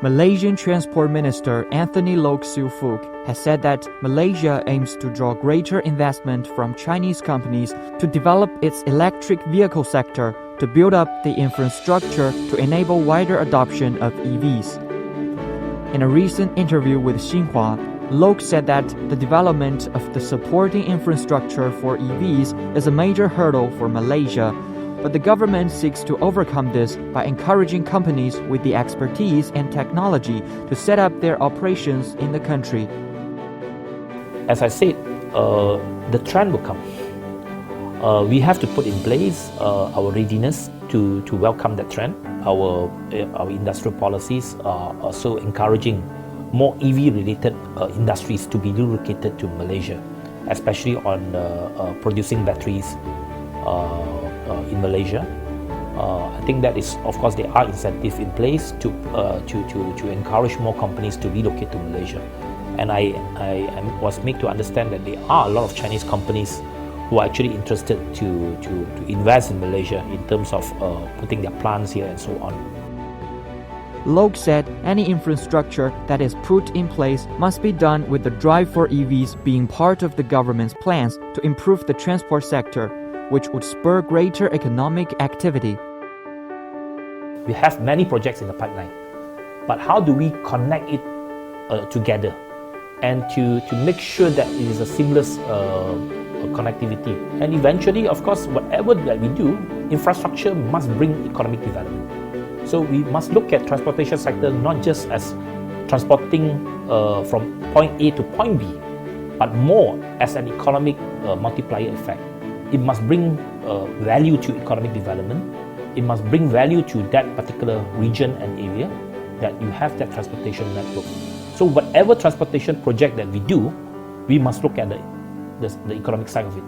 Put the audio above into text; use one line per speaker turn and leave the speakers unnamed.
Malaysian Transport Minister Anthony Loke Siu Fook has said that Malaysia aims to draw greater investment from Chinese companies to develop its electric vehicle sector to build up the infrastructure to enable wider adoption of EVs. In a recent interview with Xinhua, Loke said that the development of the supporting infrastructure for EVs is a major hurdle for Malaysia, but the government seeks to overcome this by encouraging companies with the expertise and technology to set up their operations in the country.
As I said, the trend will come. We have to put in place our readiness to welcome that trend. Our industrial policies are also encouraging more EV-related industries to be relocated to Malaysia, especially on producing batteries in Malaysia. I think that is, of course, there are incentives in place to encourage more companies to relocate to Malaysia. And I was made to understand that there are a lot of Chinese companies who are actually interested to invest in Malaysia in terms of putting their plants here and so on.
Loke said any infrastructure that is put in place must be done with the drive for EVs being part of the government's plans to improve the transport sector, which would spur greater economic activity.
We have many projects in the pipeline, but how do we connect it together and to make sure that it is a seamless connectivity? And eventually, of course, whatever that we do, infrastructure must bring economic development. So we must look at transportation sector not just as transporting from point A to point B, but more as an economic multiplier effect. It must bring value to economic development. It must bring value to that particular region and area that you have that transportation network. So whatever transportation project that we do, we must look at the economic side of it.